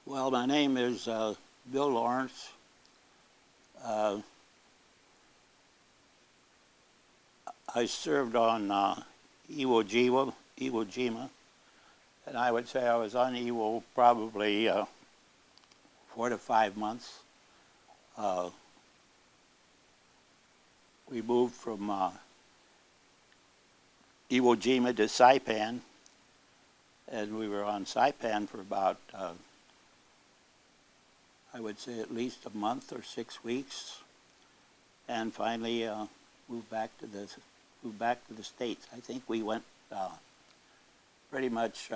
Well, my name is Bill Lawrence. Uh, I served on Iwo Jima, and I would say I was on Iwo probably 4 to 5 months. We moved from Iwo Jima to Saipan, and we were on Saipan for about I would say at least a month or 6 weeks, and finally moved back to the States. I think we went pretty much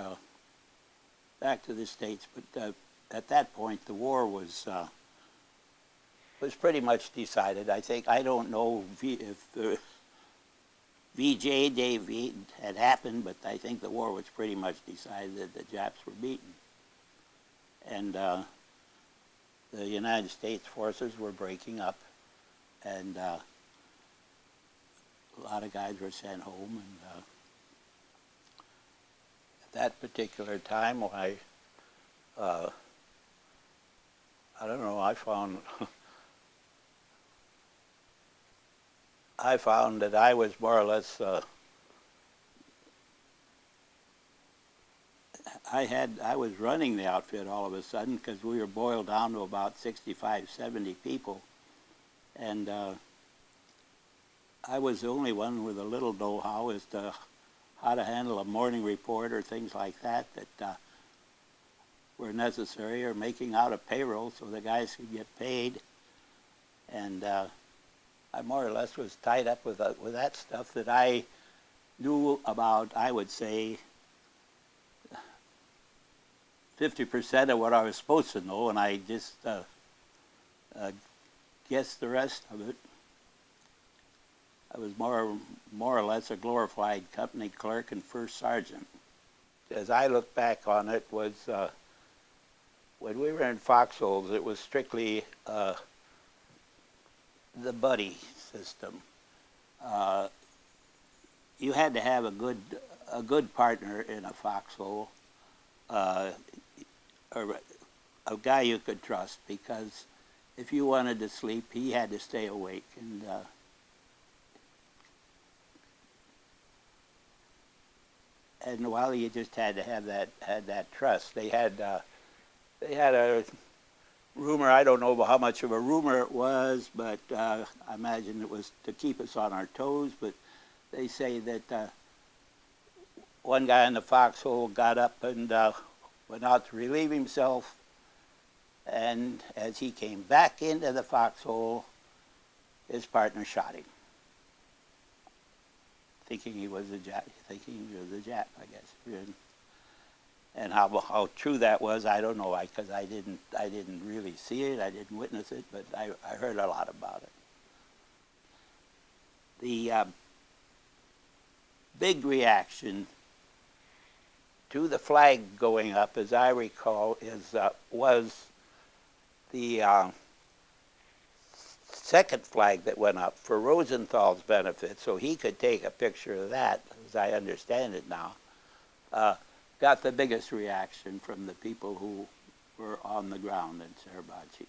back to the States, but at that point the war was pretty much decided. I don't know if the VJ Day had happened, but I think the war was pretty much decided that the Japs were beaten, and the United States forces were breaking up, and a lot of guys were sent home. And at that particular time, I don't know. I found that I was more or less. I was running the outfit all of a sudden because we were boiled down to about 65, 70 people. And I was the only one with a little know-how as to how to handle a morning report or things like that were necessary, or making out a payroll so the guys could get paid. And I more or less was tied up with that stuff that I knew about, I would say, 50% of what I was supposed to know, and I just guessed the rest of it. I was more or less a glorified company clerk and first sergeant. As I look back on it, was when we were in foxholes, it was strictly the buddy system. You had to have a good partner in a foxhole. Or a guy you could trust, because if you wanted to sleep, he had to stay awake, and well, you just had to have that trust. They had a rumor. I don't know how much of a rumor it was, but I imagine it was to keep us on our toes. But they say that one guy in the foxhole got up and went out to relieve himself, and as he came back into the foxhole, his partner shot him, thinking he was a Jap, I guess. And how true that was, I don't know, because I didn't really see it, I didn't witness it, but I heard a lot about it. The big reaction to the flag going up, as I recall, was the second flag that went up for Rosenthal's benefit, so he could take a picture of that, as I understand it now. Got the biggest reaction from the people who were on the ground in Suribachi.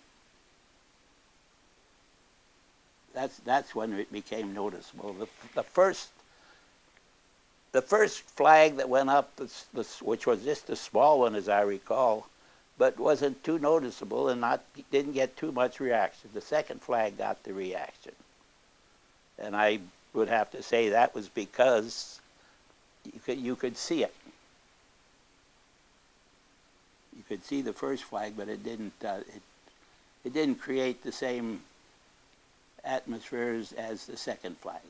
That's when it became noticeable. The first flag that went up, which was just a small one, as I recall, but wasn't too noticeable and didn't get too much reaction. The second flag got the reaction. And I would have to say that was because you could see it. You could see the first flag, but it didn't create the same atmospheres as the second flag.